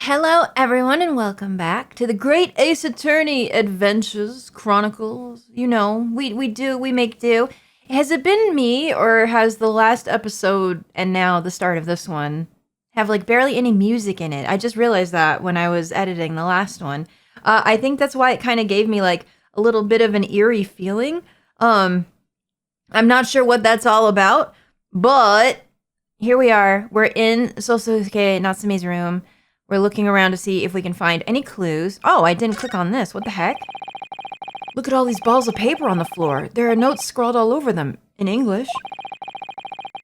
Hello, everyone, and welcome back to the Great Ace Attorney Adventures Chronicles. You know, we make do. Has it been me, or has the last episode and now the start of this one have like barely any music in it? I just realized that when I was editing the last one. I think that's why it kind of gave me like a little bit of an eerie feeling. I'm not sure what that's all about, but here we are. We're in Sosuke Natsume's room. We're looking around to see if we can find any clues. Oh, I didn't click on this. What the heck? Look at all these balls of paper on the floor. There are notes scrawled all over them in English.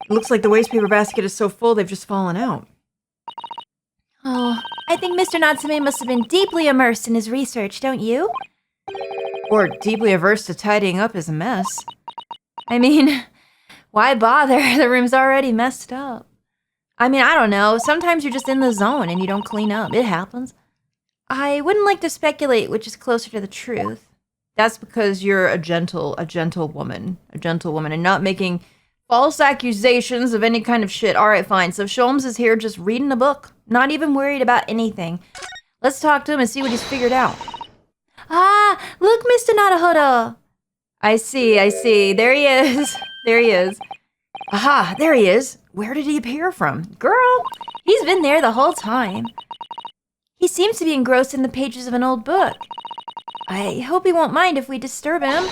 It looks like the waste paper basket is so full they've just fallen out. Oh, I think Mr. Natsume must have been deeply immersed in his research, don't you? Or deeply averse to tidying up his mess. I mean, why bother? The room's already messed up. I mean, I don't know. Sometimes you're just in the zone and you don't clean up. It happens. I wouldn't like to speculate which is closer to the truth. That's because you're a gentle woman, and not making false accusations of any kind of shit. All right, fine. So Sholmes is here just reading a book, not even worried about anything. Let's talk to him and see what he's figured out. Ah, look, Mr. Naruhodo. I see. There he is. Aha, there he is. Where did he appear from? Girl, he's been there the whole time. He seems to be engrossed in the pages of an old book. I hope he won't mind if we disturb him.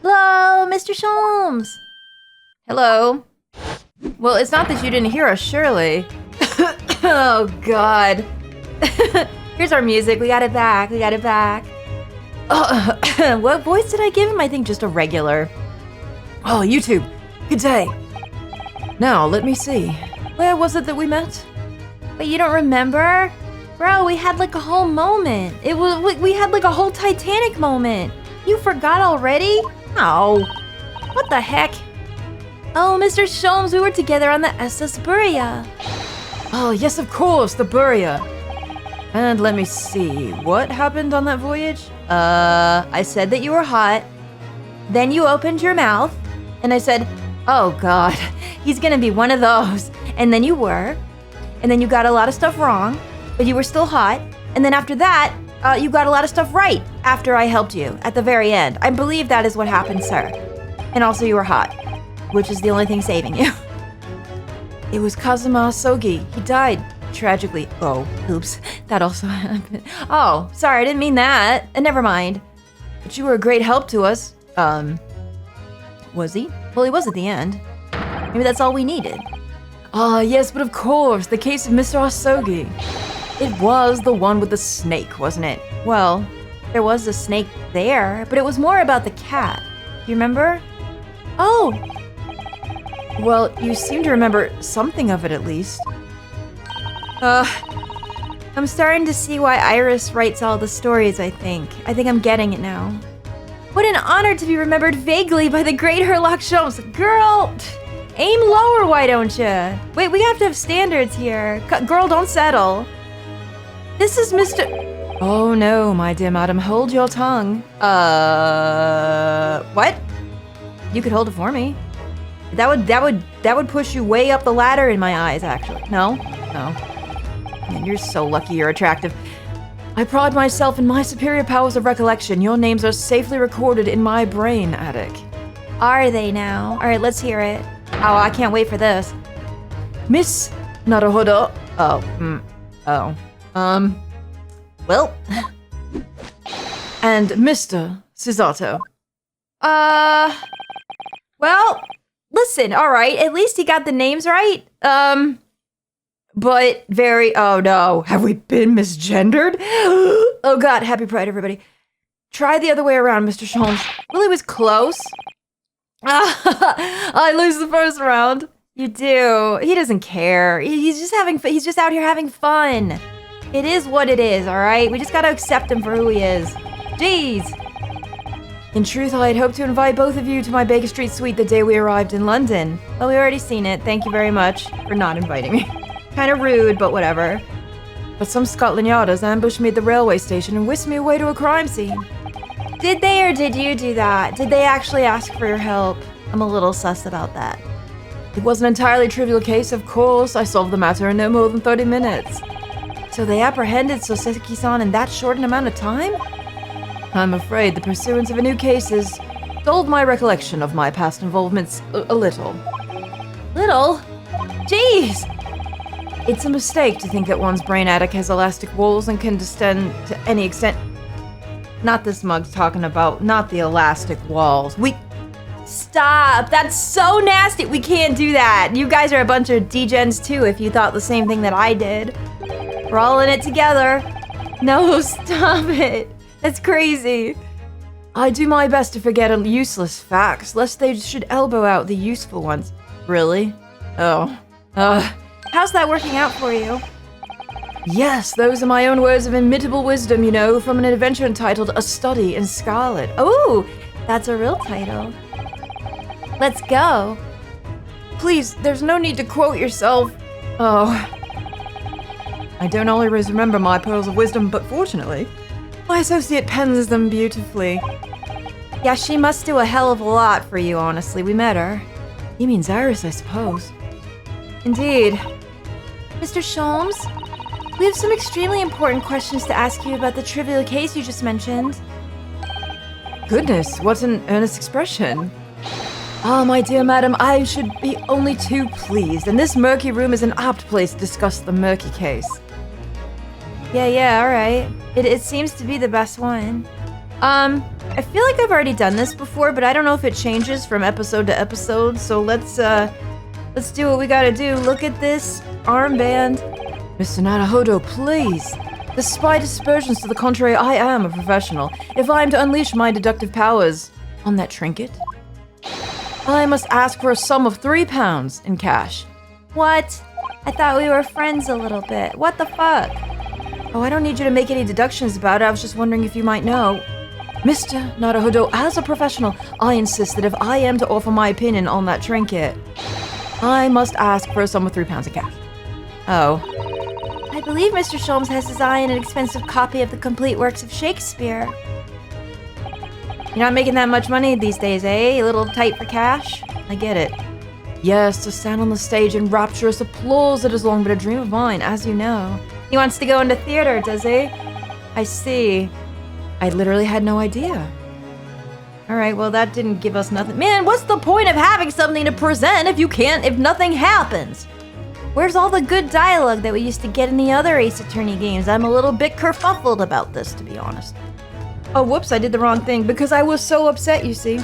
Hello, Mr. Sholmes. Hello. Well, it's not that you didn't hear us, surely. Oh, God. Here's our music. We got it back. What voice did I give him? I think just a regular. Oh, YouTube. Good day. Now, let me see. Where was it that we met? But you don't remember? Bro, we had like a whole moment. We had like a whole Titanic moment. You forgot already? Oh. What the heck? Oh, Mr. Sholmes, we were together on the SS Buria. Oh, yes, of course, the Buria. And let me see. What happened on that voyage? I said that you were hot. Then you opened your mouth. And I said, oh, God, he's gonna be one of those. And then you were. And then you got a lot of stuff wrong, but you were still hot. And then after that, you got a lot of stuff right after I helped you at the very end. I believe that is what happened, sir. And also you were hot, which is the only thing saving you. It was Kazuma Sogi. He died tragically. Oh, oops. That also happened. Oh, sorry, I didn't mean that. Never mind. But you were a great help to us. Was he? Well, he was at the end. Maybe that's all we needed. Yes, but of course, the case of Mr. Asogi. It was the one with the snake, wasn't it? Well, there was a snake there, but it was more about the cat. You remember? Oh! Well, you seem to remember something of it at least. I'm starting to see why Iris writes all the stories, I think. I think I'm getting it now. What an honor to be remembered vaguely by the great Herlock Sholmes. Girl, aim lower, why don't you? Wait, we have to have standards here. Girl, don't settle. This is Mr. Oh no, my dear madam, hold your tongue. What? You could hold it for me. That would push you way up the ladder in my eyes, actually. No. Man, you're so lucky you're attractive. I pride myself in my superior powers of recollection. Your names are safely recorded in my brain, Attic. Are they now? All right, let's hear it. Oh, I can't wait for this. Miss Naruhodo. Well. And Mr. Susato. Well, listen, all right, at least he got the names right. But oh no, have we been misgendered? Oh God, happy Pride, everybody. Try the other way around, Mr. Sholmes. Well, it was close. I lose the first round. You do. He doesn't care. He's just out here having fun. It is what it is, all right? We just gotta accept him for who he is. Jeez. In truth, I had hoped to invite both of you to my Baker Street suite the day we arrived in London. Well, we already seen it. Thank you very much for not inviting me. Kind of rude, but whatever. But some Scotland Yarders ambushed me at the railway station and whisked me away to a crime scene. Did they or did you do that? Did they actually ask for your help? I'm a little sus about that. It was an entirely trivial case, of course. I solved the matter in no more than 30 minutes. So they apprehended Soseki-san in that short an amount of time? I'm afraid the pursuance of a new case has dulled my recollection of my past involvements a little. Little? Jeez! It's a mistake to think that one's brain attic has elastic walls and can distend to any extent. Not this mug's talking about, not the elastic walls. Stop! That's so nasty! We can't do that! You guys are a bunch of degens too if you thought the same thing that I did. We're all in it together. No, stop it! That's crazy. I do my best to forget useless facts, lest they should elbow out the useful ones. Really? Oh. How's that working out for you? Yes, those are my own words of inimitable wisdom, you know, from an adventure entitled A Study in Scarlet. Oh, that's a real title. Let's go. Please, there's no need to quote yourself. Oh. I don't always remember my pearls of wisdom, but fortunately, my associate pens them beautifully. Yeah, she must do a hell of a lot for you, honestly. We met her. You mean Iris, I suppose. Indeed. Mr. Sholmes, we have some extremely important questions to ask you about the trivial case you just mentioned. Goodness, what an earnest expression. Ah, my dear madam, I should be only too pleased, and this murky room is an apt place to discuss the murky case. Yeah, alright. It seems to be the best one. I feel like I've already done this before, but I don't know if it changes from episode to episode, so let's do what we gotta do. Look at this armband. Mr. Naruhodo, please. Despite aspersions to the contrary, I am a professional. If I am to unleash my deductive powers on that trinket, I must ask for a sum of £3 in cash. What? I thought we were friends a little bit. What the fuck? Oh, I don't need you to make any deductions about it. I was just wondering if you might know. Mr. Naruhodo, as a professional, I insist that if I am to offer my opinion on that trinket, I must ask for a sum of £3 in cash. Oh. I believe Mr. Sholmes has his eye on an expensive copy of the complete works of Shakespeare. You're not making that much money these days, eh? A little tight for cash? I get it. Yes, to stand on the stage in rapturous applause that has long been a dream of mine, as you know. He wants to go into theater, does he? I see. I literally had no idea. Alright, well that didn't give us nothing. Man, what's the point of having something to present if nothing happens? Where's all the good dialogue that we used to get in the other Ace Attorney games? I'm a little bit kerfuffled about this, to be honest. Oh, whoops, I did the wrong thing because I was so upset, you see.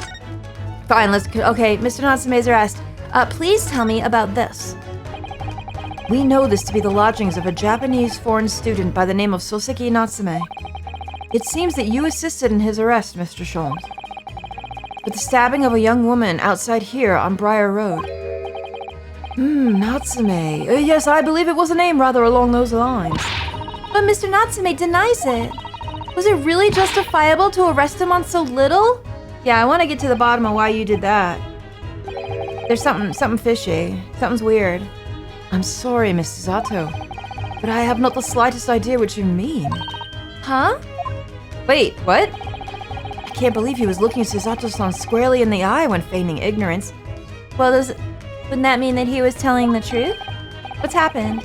Fine, okay, Mr. Natsume's asked, please tell me about this. We know this to be the lodgings of a Japanese foreign student by the name of Soseki Natsume. It seems that you assisted in his arrest, Mr. Sholmes, with the stabbing of a young woman outside here on Briar Road. Natsume. Yes, I believe it was a name rather along those lines. But Mr. Natsume denies it. Was it really justifiable to arrest him on so little? Yeah, I want to get to the bottom of why you did that. There's something fishy. Something's weird. I'm sorry, Mrs. Zato, but I have not the slightest idea what you mean. Huh? Wait, what? I can't believe he was looking Susato-san squarely in the eye when feigning ignorance. Well, wouldn't that mean that he was telling the truth? What's happened?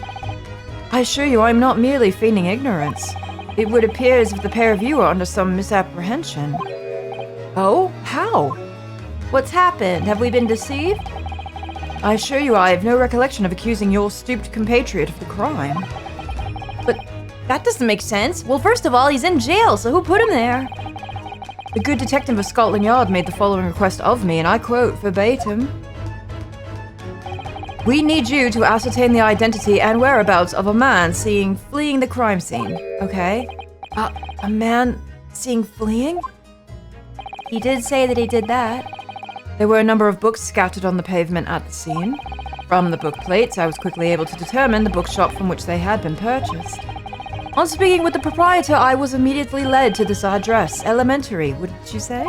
I assure you I'm not merely feigning ignorance. It would appear as if the pair of you are under some misapprehension. Oh? How? What's happened? Have we been deceived? I assure you I have no recollection of accusing your stooped compatriot of the crime. But that doesn't make sense. Well, first of all, he's in jail, so who put him there? The good detective of Scotland Yard made the following request of me, and I quote verbatim. We need you to ascertain the identity and whereabouts of a man fleeing the crime scene. Okay? A man fleeing? He did say that he did that. There were a number of books scattered on the pavement at the scene. From the book plates, I was quickly able to determine the bookshop from which they had been purchased. On speaking with the proprietor, I was immediately led to this address, Elementary, wouldn't you say?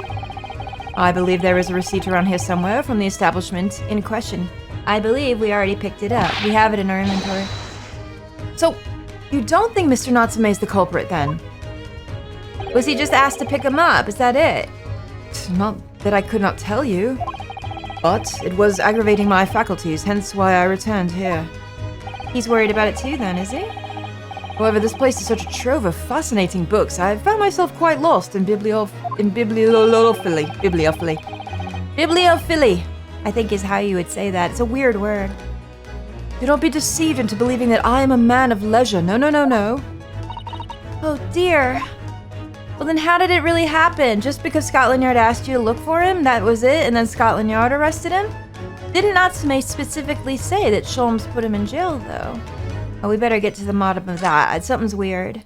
I believe there is a receipt around here somewhere from the establishment in question. I believe we already picked it up. We have it in our inventory. So, you don't think Mr. Natsume is the culprit, then? Was he just asked to pick him up? Is that it? Not that I could not tell you. But it was aggravating my faculties, hence why I returned here. He's worried about it too, then, is he? However, this place is such a trove of fascinating books. I found myself quite lost in bibliophily. Bibliophily, I think is how you would say that. It's a weird word. Do not be deceived into believing that I am a man of leisure. No, no, no, no. Oh dear. Well then how did it really happen? Just because Scotland Yard asked you to look for him, that was it, and then Scotland Yard arrested him? Didn't Natsume specifically say that Sholmes put him in jail, though? Oh, we better get to the bottom of that. Something's weird.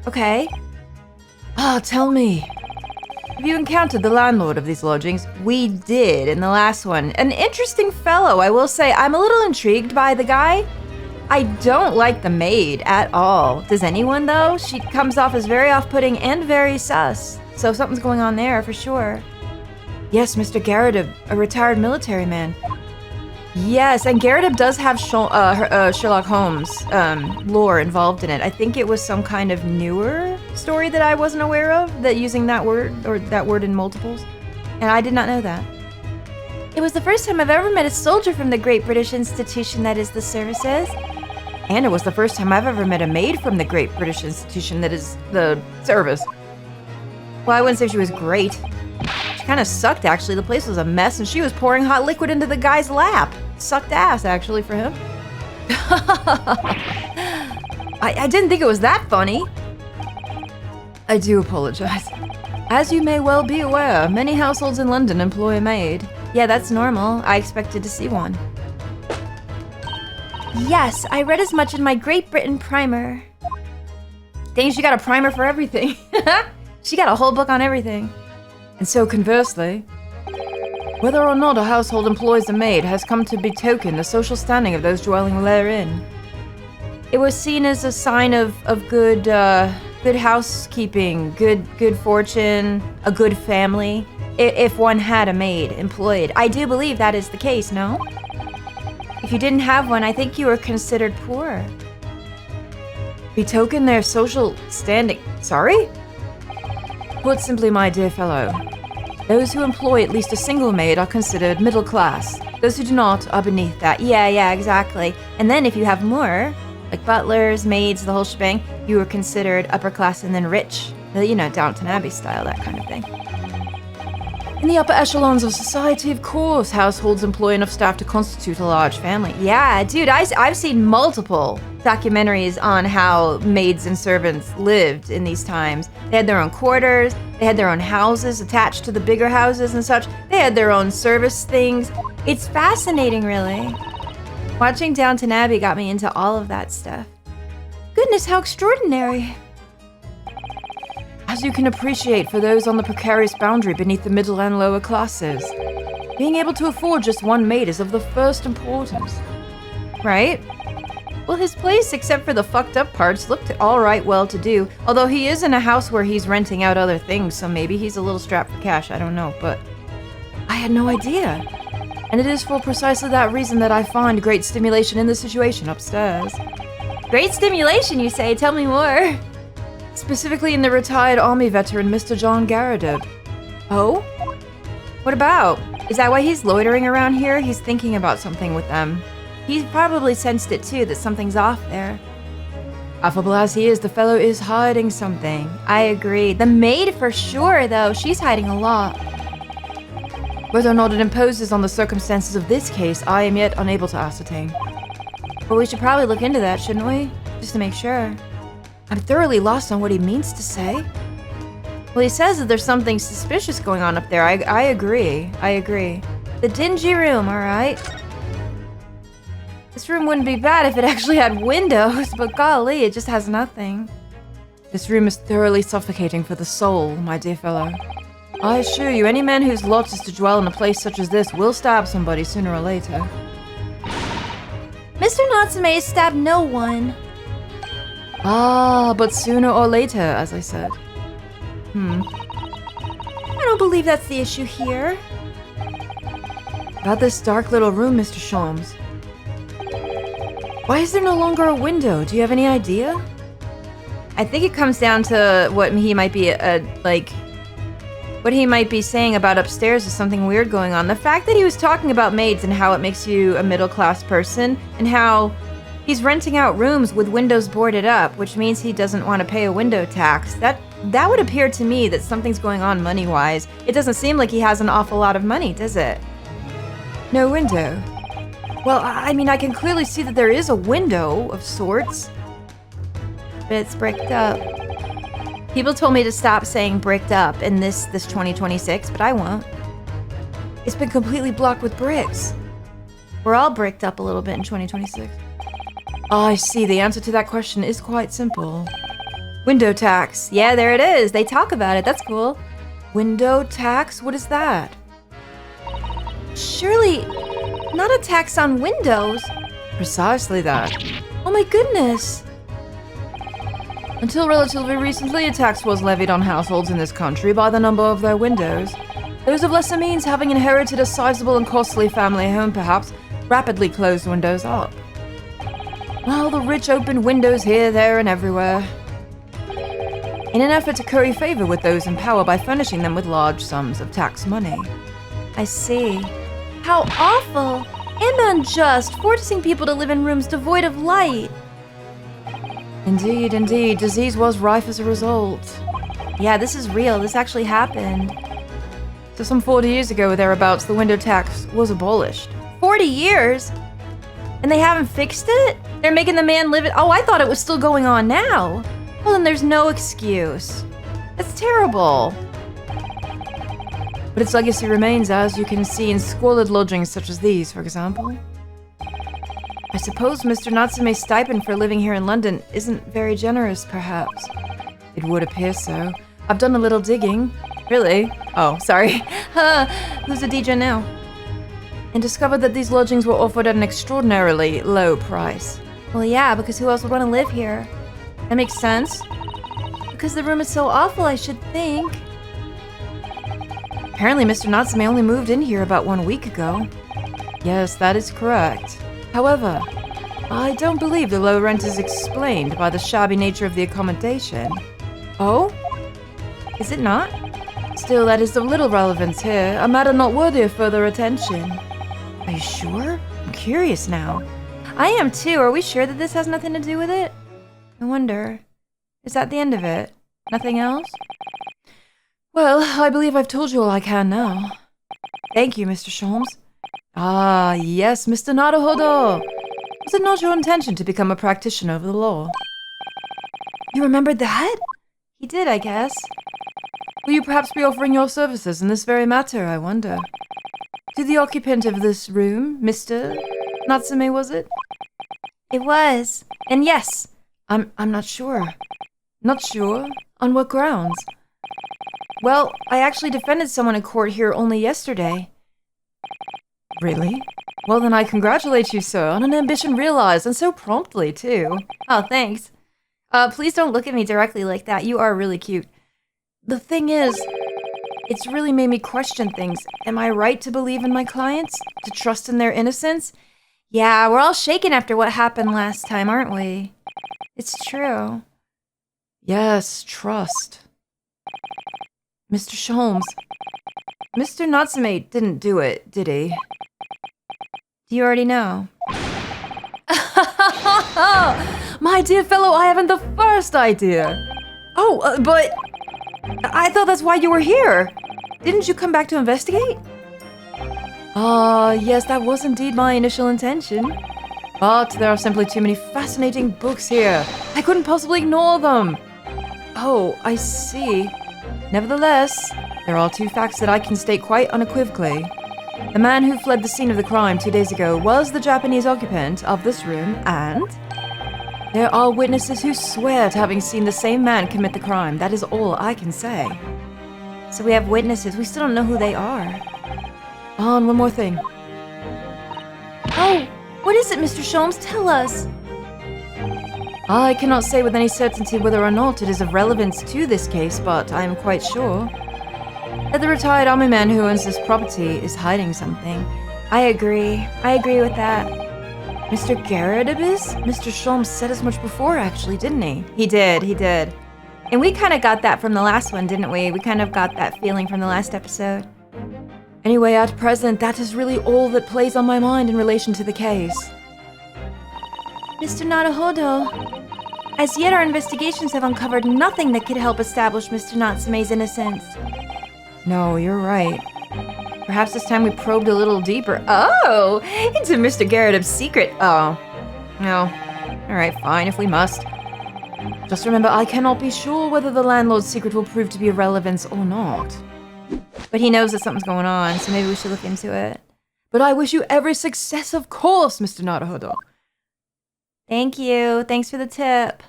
Okay. Ah, tell me. Have you encountered the landlord of these lodgings? We did in the last one. An interesting fellow, I will say. I'm a little intrigued by the guy. I don't like the maid at all. Does anyone, though? She comes off as very off-putting and very sus. So something's going on there, for sure. Yes, Mr. Garrideb, a retired military man. Yes, and Garrideb does have Sherlock Holmes lore involved in it. I think it was some kind of newer story that I wasn't aware of, that using that word, or that word in multiples. And I did not know that. It was the first time I've ever met a soldier from the great British institution that is the services. And it was the first time I've ever met a maid from the great British institution that is the service. Well, I wouldn't say she was great. She kind of sucked, actually. The place was a mess, and she was pouring hot liquid into the guy's lap. Sucked ass, actually, for him. I didn't think it was that funny. I do apologize. As you may well be aware, many households in London employ a maid. Yeah, that's normal. I expected to see one. Yes, I read as much in my Great Britain primer. Dang, she got a primer for everything. She got a whole book on everything. And so conversely, whether or not a household employs a maid has come to betoken the social standing of those dwelling therein. It was seen as a sign of good housekeeping, good fortune, a good family, if one had a maid employed. I do believe that is the case, no? If you didn't have one, I think you were considered poor. Betoken their social standing. Sorry? Put simply, my dear fellow, those who employ at least a single maid are considered middle class. Those who do not are beneath that. Yeah, exactly. And then if you have more, like butlers, maids, the whole shebang, you were considered upper class and then rich. You know, Downton Abbey style, that kind of thing. In the upper echelons of society, of course, households employ enough staff to constitute a large family. Yeah, dude, I've seen multiple documentaries on how maids and servants lived in these times. They had their own quarters, they had their own houses attached to the bigger houses and such. They had their own service things. It's fascinating, really. Watching Downton Abbey got me into all of that stuff. Goodness, how extraordinary. As you can appreciate, for those on the precarious boundary beneath the middle and lower classes, being able to afford just one maid is of the first importance. Right? Well, his place, except for the fucked up parts, looked alright well-to-do. Although he is in a house where he's renting out other things, so maybe he's a little strapped for cash, I don't know, but I had no idea. And it is for precisely that reason that I find great stimulation in the situation upstairs. Great stimulation, you say? Tell me more. Specifically in the retired army veteran, Mr. John Garrideb. Oh? What about? Is that why he's loitering around here? He's thinking about something with them. He probably sensed it too, that something's off there. Affable as he is, the fellow is hiding something. I agree. The maid for sure, though. She's hiding a lot. Whether or not it imposes on the circumstances of this case, I am yet unable to ascertain. But we should probably look into that, shouldn't we? Just to make sure. I'm thoroughly lost on what he means to say. Well, he says that there's something suspicious going on up there. I agree. The dingy room, alright? This room wouldn't be bad if it actually had windows, but golly, it just has nothing. This room is thoroughly suffocating for the soul, my dear fellow. I assure you, any man whose lot is to dwell in a place such as this will stab somebody sooner or later. Mr. Natsume stabbed no one. Ah, but sooner or later, as I said. I don't believe that's the issue here. About this dark little room, Mr. Sholmes. Why is there no longer a window? Do you have any idea? I think it comes down to what he might be, what he might be saying about upstairs is something weird going on. The fact that he was talking about maids and how it makes you a middle-class person, and how He's renting out rooms with windows boarded up, which means he doesn't want to pay a window tax. That would appear to me that something's going on money-wise. It doesn't seem like he has an awful lot of money, does it? No window. Well, I mean, I can clearly see that there is a window of sorts. But it's bricked up. People told me to stop saying bricked up in this 2026, but I won't. It's been completely blocked with bricks. We're all bricked up a little bit in 2026. Oh, I see. The answer to that question is quite simple. Window tax. Yeah, there it is. They talk about it. That's cool. Window tax? What is that? Surely not a tax on windows. Precisely that. Oh my goodness. Until relatively recently, a tax was levied on households in this country by the number of their windows. Those of lesser means, having inherited a sizable and costly family home perhaps, rapidly closed windows up. While the rich opened windows here, there, and everywhere, in an effort to curry favor with those in power by furnishing them with large sums of tax money. I see. How awful and unjust, forcing people to live in rooms devoid of light. Indeed, indeed. Disease was rife as a result. Yeah, this is real. This actually happened. So some 40 years ago or thereabouts, the window tax was abolished. 40 years? And they haven't fixed it? They're making the man live it? Oh, I thought it was still going on now. Well, then there's no excuse. That's terrible. But its legacy remains, as you can see in squalid lodgings such as these, for example. I suppose Mr. Natsume's stipend for living here in London isn't very generous, perhaps. It would appear so. I've done a little digging. Really? Oh, sorry. Who's a DJ now? And discovered that these lodgings were offered at an extraordinarily low price. Well, yeah, because who else would want to live here? That makes sense. Because the room is so awful, I should think. Apparently, Mr. Natsume only moved in here about 1 week ago. Yes, that is correct. However, I don't believe the low rent is explained by the shabby nature of the accommodation. Oh? Is it not? Still, that is of little relevance here, a matter not worthy of further attention. Are you sure? I'm curious now. I am too. Are we sure that this has nothing to do with it? I wonder. Is that the end of it? Nothing else? Well, I believe I've told you all I can now. Thank you, Mr. Sholmes. Ah, yes, Mr. Naruhodo. Was it not your intention to become a practitioner of the law? You remembered that? He did, I guess. Will you perhaps be offering your services in this very matter, I wonder? To the occupant of this room, Mr. Natsume, was it? It was. And yes. I'm not sure. Not sure? On what grounds? Well, I actually defended someone in court here only yesterday. Really? Well, then I congratulate you, sir, on an ambition realized, and so promptly, too. Oh, thanks. Please don't look at me directly like that. You are really cute. The thing is, it's really made me question things. Am I right to believe in my clients? To trust in their innocence? Yeah, we're all shaken after what happened last time, aren't we? It's true. Yes, trust. Mr. Sholmes, Mr. Natsume didn't do it, did he? Do you already know? My dear fellow, I haven't the first idea. Oh, but I thought that's why you were here. Didn't you come back to investigate? Ah, yes, that was indeed my initial intention. But there are simply too many fascinating books here. I couldn't possibly ignore them. Oh, I see. Nevertheless, there are two facts that I can state quite unequivocally. The man who fled the scene of the crime 2 days ago was the Japanese occupant of this room, and there are witnesses who swear to having seen the same man commit the crime. That is all I can say. So we have witnesses. We still don't know who they are. Oh, and one more thing. Oh, what is it, Mr. Sholmes? Tell us. I cannot say with any certainty whether or not it is of relevance to this case, but I am quite sure that the retired army man who owns this property is hiding something. I agree. I agree with that. Mr. Garrideb is? Mr. Sholmes said as much before, actually, didn't he? He did. And we kind of got that from the last one, didn't we? We kind of got that feeling from the last episode. Anyway, at present, that is really all that plays on my mind in relation to the case. Mr. Naruhodo, as yet our investigations have uncovered nothing that could help establish Mr. Natsume's innocence. No, you're right. Perhaps this time we probed a little deeper. Oh, into Mr. Garrideb's secret. Oh, no. Alright, fine, if we must. Just remember, I cannot be sure whether the landlord's secret will prove to be of relevance or not. But he knows that something's going on, so maybe we should look into it. But I wish you every success, of course, Mr. Naruhodo. Thank you. Thanks for the tip.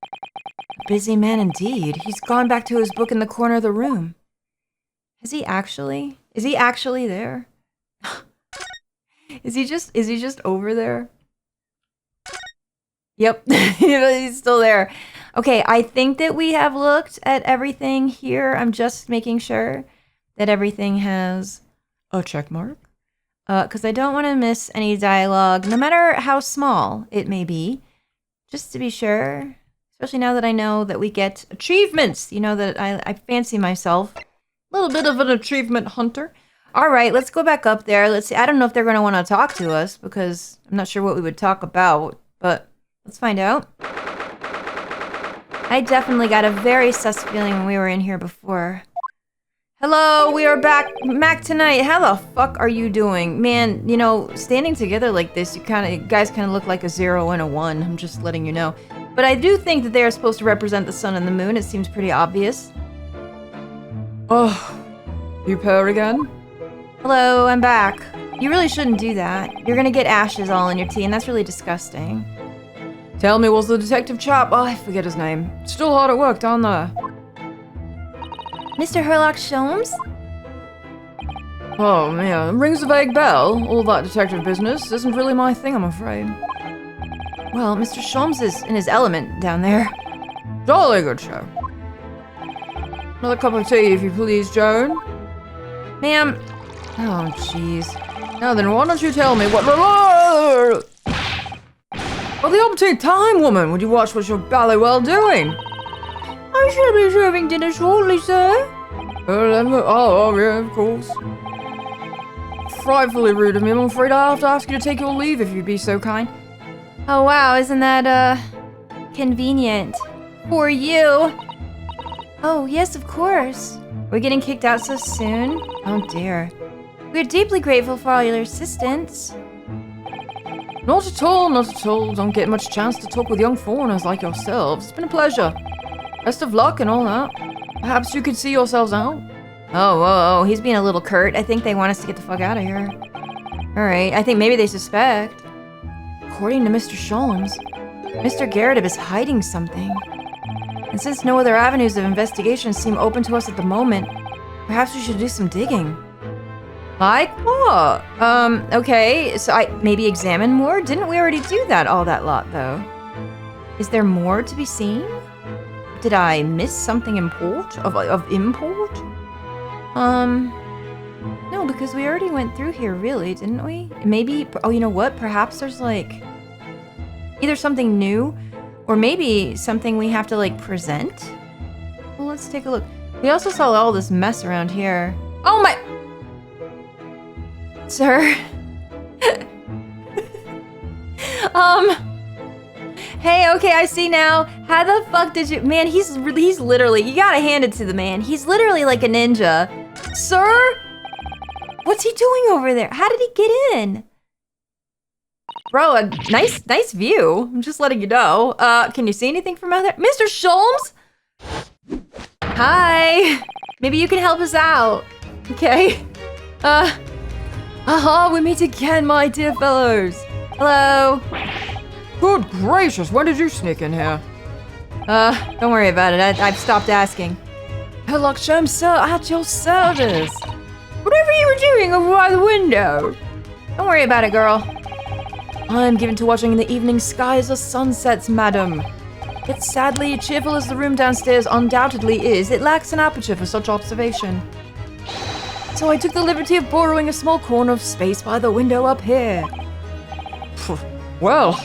A busy man indeed. He's gone back to his book in the corner of the room. Is he actually? Is he actually there? Is he just over there? Yep, he's still there. Okay, I think that we have looked at everything here. I'm just making sure that everything has a check mark. Because I don't want to miss any dialogue, no matter how small it may be. Just to be sure. Especially now that I know that we get achievements. You know that I fancy myself a little bit of an achievement hunter. Alright, let's go back up there. Let's see. I don't know if they're going to want to talk to us, because I'm not sure what we would talk about. But let's find out. I definitely got a very sus feeling when we were in here before. Hello, we are back tonight. How the fuck are you doing? Man, you know, standing together like this, you guys kind of look like a 0 and a 1. I'm just letting you know. But I do think that they are supposed to represent the sun and the moon. It seems pretty obvious. Oh, you pair again? Hello, I'm back. You really shouldn't do that. You're gonna get ashes all in your tea, and that's really disgusting. Tell me, was the detective chap? Oh, I forget his name. Still hard at work down there. Mr. Herlock Sholmes? Oh, man, rings a vague bell. All that detective business isn't really my thing, I'm afraid. Well, Mr. Sholmes is in his element down there. Jolly good show. Another cup of tea, if you please, Joan. Ma'am. Oh, jeez. Now then, why don't you tell me what... For the umpteenth time, woman, would you watch what you're bally well doing? I shall be serving dinner shortly, sir. Oh, yeah, of course. Frightfully rude of me. I'm afraid I'll have to ask you to take your leave if you'd be so kind. Oh, wow, isn't that, convenient? For you. Oh, yes, of course. We're getting kicked out so soon? Oh, dear. We're deeply grateful for all your assistance. Not at all, not at all. Don't get much chance to talk with young foreigners like yourselves. It's been a pleasure. Best of luck and all that. Perhaps you could see yourselves out. Oh, he's being a little curt. I think they want us to get the fuck out of here. Alright, I think maybe they suspect. According to Mr. Sholmes, Mr. Garrideb is hiding something. And since no other avenues of investigation seem open to us at the moment, perhaps we should do some digging. Like what? Okay, so I maybe examine more? Didn't we already do that all that lot, though? Is there more to be seen? Did I miss something of import? No, because we already went through here, really, didn't we? Maybe, oh, you know what? Perhaps there's, like, either something new, or maybe something we have to, like, present? Well, let's take a look. We also saw all this mess around here. Oh my... Sir? Hey, okay, I see now. How the fuck did you... Man, he's literally... You gotta hand it to the man. He's literally like a ninja. Sir? What's he doing over there? How did he get in? Bro, a nice view. I'm just letting you know. Can you see anything from out there? Mr. Sholmes? Hi. Maybe you can help us out. Okay. Aha, we meet again, my dear fellows. Hello. Good gracious, when did you sneak in here? Don't worry about it. I've stopped asking. Herlock Sholmes, sir, at your service. Whatever you were doing over by the window. Don't worry about it, girl. I'm given to watching the evening sky as the sun sets, madam. Yet sadly, cheerful as the room downstairs undoubtedly is, it lacks an aperture for such observation. So I took the liberty of borrowing a small corner of space by the window up here. Well...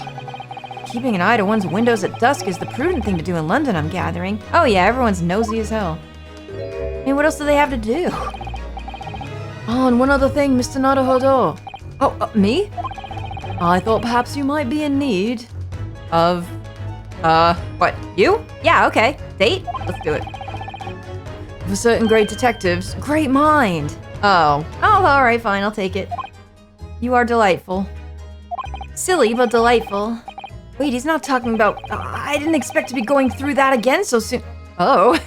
Keeping an eye to one's windows at dusk is the prudent thing to do in London, I'm gathering. Oh yeah, everyone's nosy as hell. I mean, what else do they have to do? Oh, and one other thing, Mr. Naruhodo. Oh, me? I thought perhaps you might be in need. of, what, you? Yeah, okay. Date? Let's do it. For certain great detectives, great mind. Oh, alright, fine, I'll take it. You are delightful. Silly, but delightful. Wait, he's not talking about, I didn't expect to be going through that again so soon. Oh,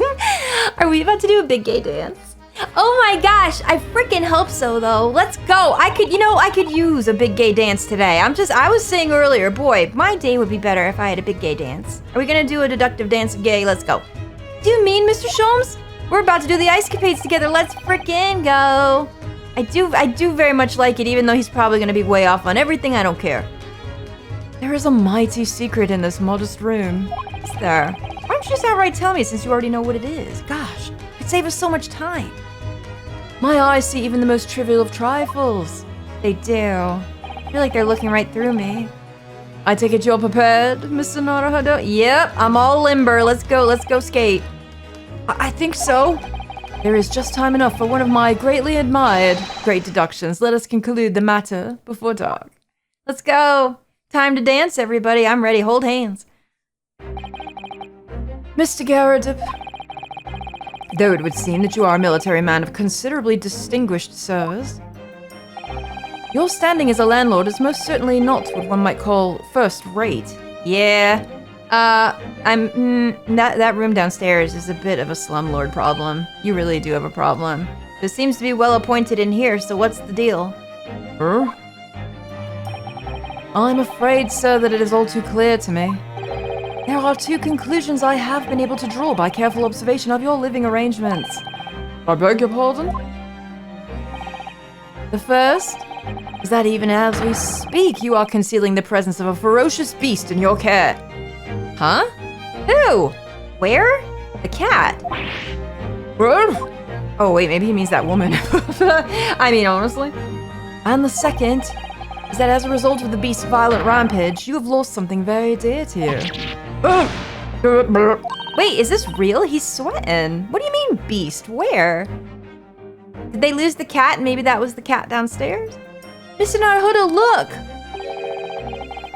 Are we about to do a big gay dance? Oh my gosh, I freaking hope so though. Let's go. I could use a big gay dance today. I was saying earlier, boy, my day would be better if I had a big gay dance. Are we gonna do a deductive dance of gay? Let's go. Do you mean, Mr. Sholmes? We're about to do the ice capades together. Let's freaking go. I do very much like it, even though he's probably gonna be way off on everything. I don't care. There is a mighty secret in this modest room. Is there? Why don't you just outright tell me since you already know what it is? Gosh, it'd save us so much time. My eyes see even the most trivial of trifles. They do. I feel like they're looking right through me. I take it you're prepared, Mr. Naruhodo? Yep, I'm all limber. Let's go skate. I think so. There is just time enough for one of my greatly admired great deductions. Let us conclude the matter before dark. Let's go. Time to dance, everybody. I'm ready. Hold hands. Mr. Garrideb, though it would seem that you are a military man of considerably distinguished service, your standing as a landlord is most certainly not what one might call first-rate. Yeah, that room downstairs is a bit of a slumlord problem. You really do have a problem. It seems to be well appointed in here, so what's the deal? I'm afraid, sir, that it is all too clear to me. There are two conclusions I have been able to draw by careful observation of your living arrangements. I beg your pardon? The first is that even as we speak, you are concealing the presence of a ferocious beast in your care. Huh? Who? Where? The cat. Where? Oh wait, maybe he means that woman. I mean, honestly. And the second is that as a result of the beast's violent rampage, you have lost something very dear to you. Wait, is this real? He's sweating. What do you mean, beast? Where? Did they lose the cat and maybe that was the cat downstairs? Mr. Naruhodo, look!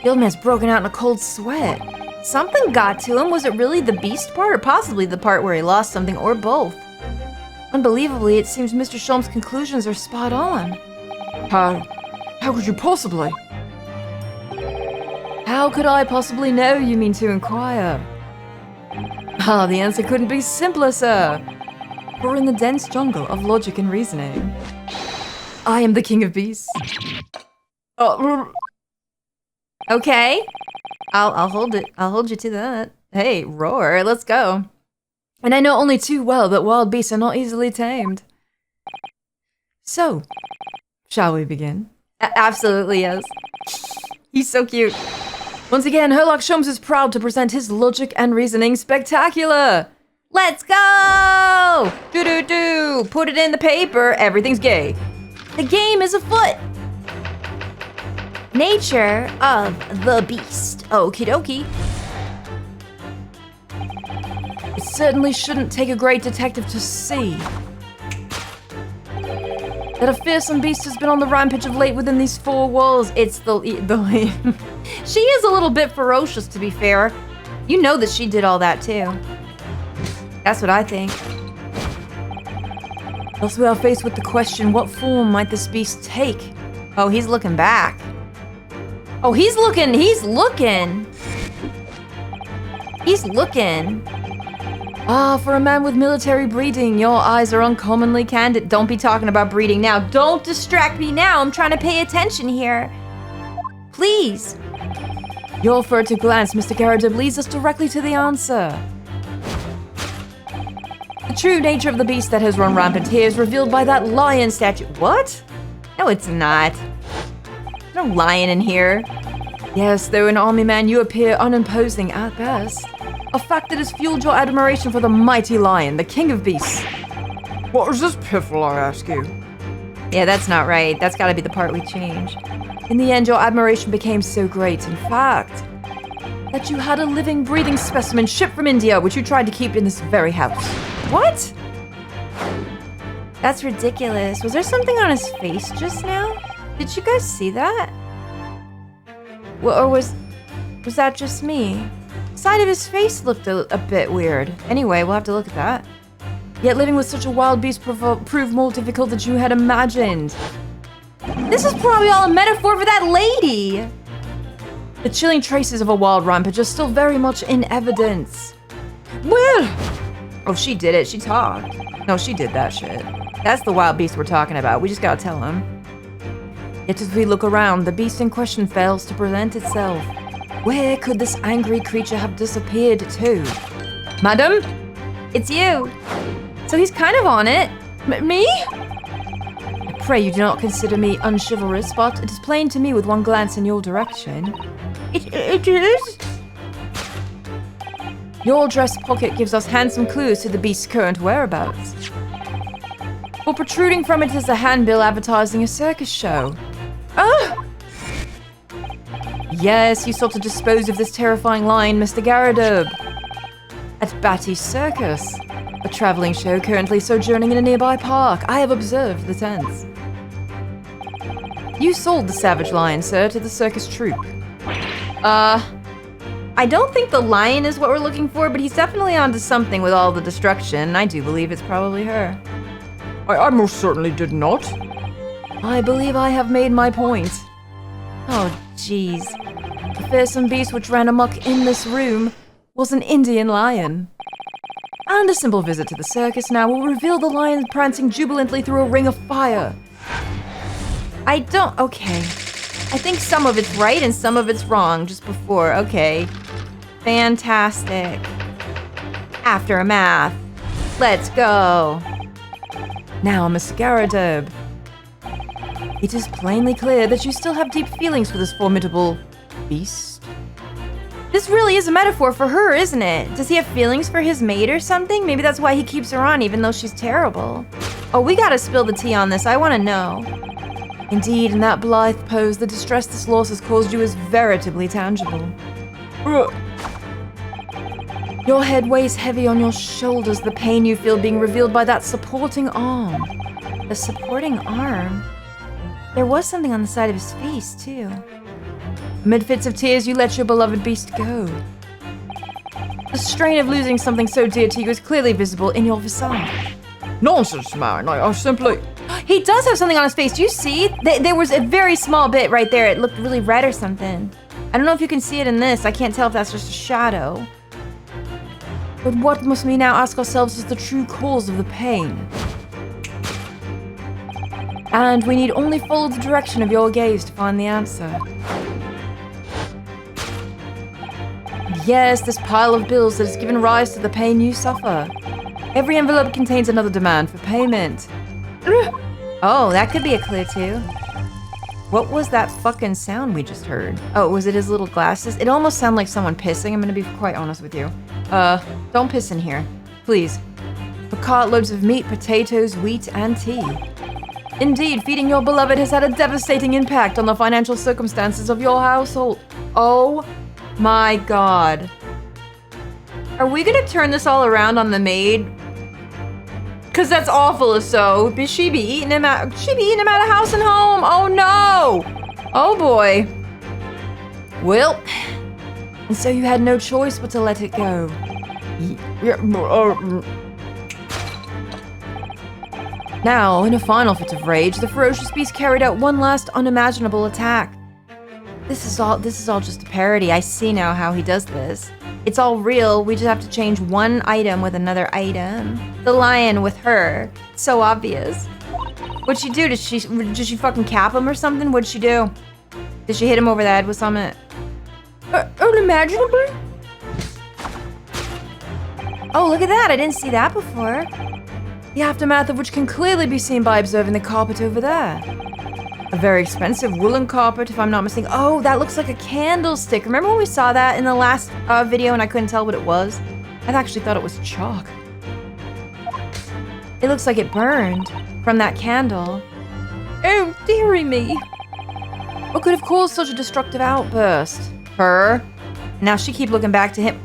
The old man's broken out in a cold sweat. Something got to him. Was it really the beast part or possibly the part where he lost something or both? Unbelievably, it seems Mr. Sholmes' conclusions are spot on. How could you possibly? How could I possibly know, you mean to inquire? The answer couldn't be simpler, sir. We're in the dense jungle of logic and reasoning. I am the king of beasts. Okay. I'll hold it. I'll hold you to that. Hey, roar, let's go. And I know only too well that wild beasts are not easily tamed. So, shall we begin? Absolutely, yes. He's so cute. Once again, Herlock Sholmes is proud to present his logic and reasoning spectacular. Let's go! Do-do-do! Put it in the paper. Everything's gay. The game is afoot. Nature of the beast. Okie dokie. It certainly shouldn't take a great detective to see that a fearsome beast has been on the rampage of late within these four walls. It's the She is a little bit ferocious, to be fair. You know that she did all that, too. That's what I think. Thus we are faced with the question, what form might this beast take? Oh, he's looking back. Oh, he's looking. He's looking. For a man with military breeding, your eyes are uncommonly candid. Don't be talking about breeding now. Don't distract me now. I'm trying to pay attention here. Please. Your furtive glance, Mr. Garrideb, leads us directly to the answer. The true nature of the beast that has run rampant here is revealed by that lion statue. What? No, it's not. There's no lion in here. Yes, though an army man, you appear unimposing at best. A fact that has fueled your admiration for the mighty lion, the king of beasts. What is this piffle, I ask you? Yeah, that's not right. That's gotta be the part we changed. In the end, your admiration became so great, in fact, that you had a living, breathing specimen shipped from India, which you tried to keep in this very house. What? That's ridiculous. Was there something on his face just now? Did you guys see that? Well, or was... Was that just me? The side of his face looked a bit weird. Anyway, we'll have to look at that. Yet living with such a wild beast proved more difficult than you had imagined. This is probably all a metaphor for that lady! The chilling traces of a wild rampage are still very much in evidence. Well! Oh, she did it. She talked. No, she did that shit. That's the wild beast we're talking about. We just gotta tell him. Yet as we look around, the beast in question fails to present itself. Where could this angry creature have disappeared to? Madam? It's you. So he's kind of on it. Me? I pray you do not consider me unchivalrous, but it is plain to me with one glance in your direction. It is? Your dress pocket gives us handsome clues to the beast's current whereabouts. For protruding from it is a handbill advertising a circus show. Ah! Yes, you sought to dispose of this terrifying lion, Mr. Garrideb. At Batty's Circus, a traveling show currently sojourning in a nearby park. I have observed the tents. You sold the savage lion, sir, to the circus troupe. I don't think the lion is what we're looking for, but he's definitely onto something with all the destruction. I do believe it's probably her. I most certainly did not. I believe I have made my point. Oh, jeez. The fearsome beast which ran amok in this room was an Indian lion. And a simple visit to the circus now will reveal the lion prancing jubilantly through a ring of fire. Okay. I think some of it's right and some of it's wrong just before. Okay. Fantastic. Aftermath. Let's go. Now, Miss Garrideb. It is plainly clear that you still have deep feelings for this formidable beast. This really is a metaphor for her, isn't it? Does he have feelings for his mate or something? Maybe that's why he keeps her on even though she's terrible. Oh, we gotta spill the tea on this. I want to know. Indeed, in that blithe pose, the distress this loss has caused you is veritably tangible. Your head weighs heavy on your shoulders, the pain you feel being revealed by that supporting arm. A supporting arm? There was something on the side of his face, too. Amid fits of tears, you let your beloved beast go. The strain of losing something so dear to you is clearly visible in your visage. Nonsense, man. I simply... He does have something on his face. Do you see? There was a very small bit right there. It looked really red or something. I don't know if you can see it in this. I can't tell if that's just a shadow. But what must we now ask ourselves is the true cause of the pain? And we need only follow the direction of your gaze to find the answer. Yes, this pile of bills that has given rise to the pain you suffer. Every envelope contains another demand for payment. Oh, that could be a clue too. What was that fucking sound we just heard? Oh, was it his little glasses? It almost sounded like someone pissing, I'm gonna be quite honest with you. Don't piss in here. Please. For cartloads of meat, potatoes, wheat, and tea. Indeed, feeding your beloved has had a devastating impact on the financial circumstances of your household. Oh my god. Are we gonna turn this all around on the maid? Cause that's awful as so. She be eating him out of house and home. Oh no. Oh boy. Well, and so you had no choice but to let it go. Now, in a final fit of rage, the ferocious beast carried out one last unimaginable attack. This is all just a parody. I see now how he does this. It's all real. We just have to change one item with another item. The lion with her. So obvious. What'd she do? Did she fucking cap him or something? What'd she do? Did she hit him over the head with something? Unimaginable? Oh, look at that. I didn't see that before. The aftermath of which can clearly be seen by observing the carpet over there. A very expensive woolen carpet, if I'm not mistaken. Oh, that looks like a candlestick. Remember when we saw that in the last video and I couldn't tell what it was? I actually thought it was chalk. It looks like it burned from that candle. Oh, dearie me. What could have caused such a destructive outburst? Her. Now she keep looking back to him.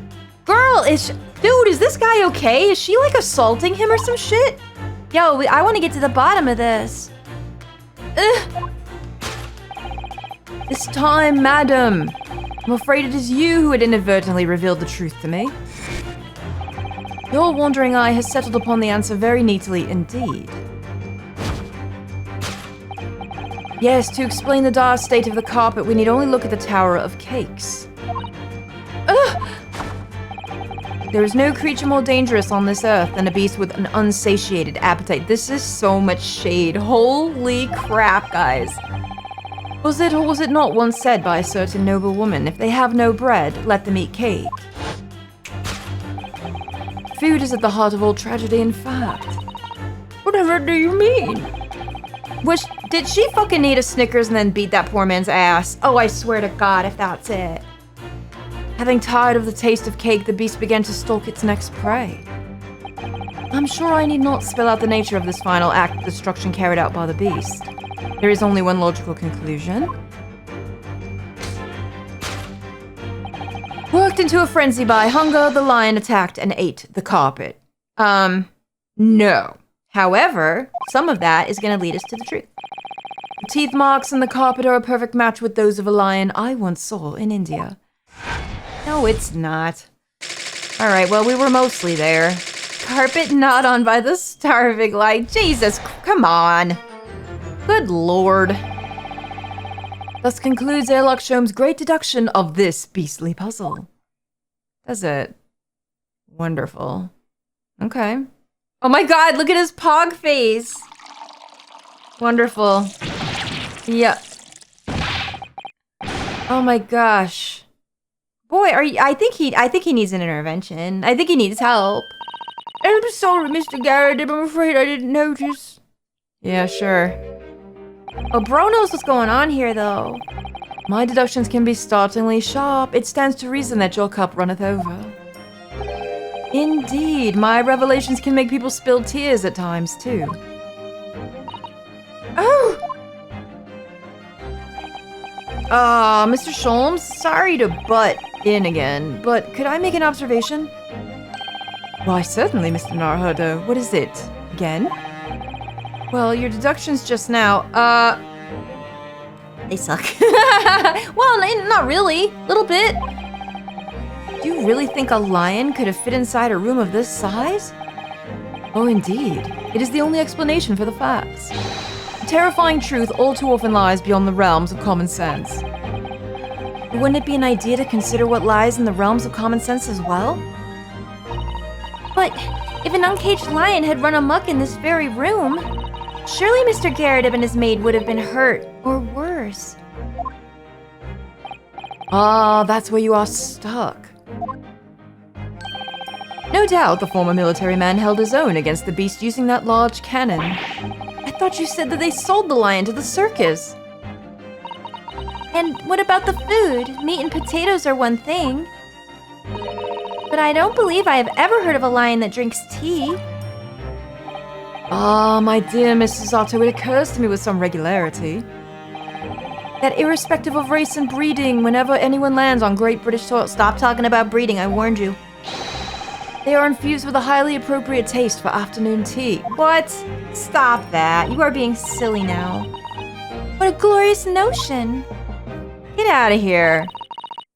Girl, dude, is this guy okay? Is she like assaulting him or some shit? Yo, I want to get to the bottom of this. This time, madam. I'm afraid it is you who had inadvertently revealed the truth to me. Your wandering eye has settled upon the answer very neatly indeed. Yes, to explain the dire state of the carpet, we need only look at the Tower of Cakes. Ugh! There is no creature more dangerous on this earth than a beast with an unsatiated appetite. This is so much shade. Holy crap, guys. Was it or was it not once said by a certain noble woman, if they have no bread, let them eat cake? Food is at the heart of all tragedy, in fact. Whatever do you mean? Did she fucking eat a Snickers and then beat that poor man's ass? Oh, I swear to God, if that's it. Having tired of the taste of cake, the beast began to stalk its next prey. I'm sure I need not spell out the nature of this final act of destruction carried out by the beast. There is only one logical conclusion. Worked into a frenzy by hunger, the lion attacked and ate the carpet. No. However, some of that is going to lead us to the truth. The teeth marks in the carpet are a perfect match with those of a lion I once saw in India. No, it's not. All right, well, we were mostly there. Carpet not on by the starving lion. Jesus, come on. Good Lord. Thus concludes Airlock Sholmes' great deduction of this beastly puzzle. Does it? Wonderful. Okay. Oh my God, look at his pog face. Wonderful. Yeah. Oh my gosh. Boy, I think he needs an intervention. I think he needs help. I'm sorry, Mr. Garrideb. I'm afraid I didn't notice. Yeah, sure. Oh, bro knows what's going on here, though. My deductions can be startlingly sharp. It stands to reason that your cup runneth over. Indeed, my revelations can make people spill tears at times, too. Oh! Mr. Sholmes, sorry to butt in again, but could I make an observation? Why, certainly, Mr. Naruhodo. What is it? Again? Well, your deductions just now, they suck. Well, not really. Little bit. Do you really think a lion could have fit inside a room of this size? Oh, indeed. It is the only explanation for the facts. The terrifying truth all too often lies beyond the realms of common sense. But wouldn't it be an idea to consider what lies in the realms of common sense as well? But if an uncaged lion had run amok in this very room, surely Mr. Garrideb and his maid would have been hurt, or worse. Ah, that's where you are stuck. No doubt the former military man held his own against the beast using that large cannon. I thought you said that they sold the lion to the circus. And what about the food? Meat and potatoes are one thing. But I don't believe I have ever heard of a lion that drinks tea. Ah, my dear Mrs. Otto, it occurs to me with some regularity that irrespective of race and breeding, whenever anyone lands on Great British soil— Stop talking about breeding, I warned you. They are infused with a highly appropriate taste for afternoon tea. What? Stop that. You are being silly now. What a glorious notion. Get out of here.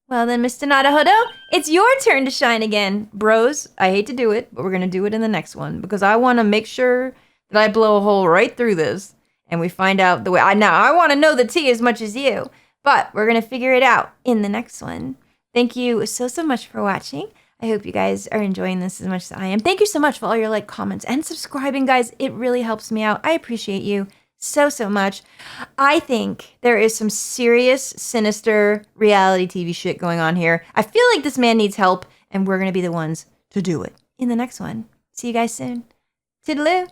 Well then, Mr. Naruhodo, it's your turn to shine again. Bros, I hate to do it, but we're going to do it in the next one because I want to make sure that I blow a hole right through this and we find out the way. I want to know the tea as much as you, but we're going to figure it out in the next one. Thank you so much for watching. I hope you guys are enjoying this as much as I am. Thank you so much for all your comments, and subscribing, guys. It really helps me out. I appreciate you so much. I think there is some serious, sinister reality TV shit going on here. I feel like this man needs help, and we're going to be the ones to do it in the next one. See you guys soon. Toodaloo.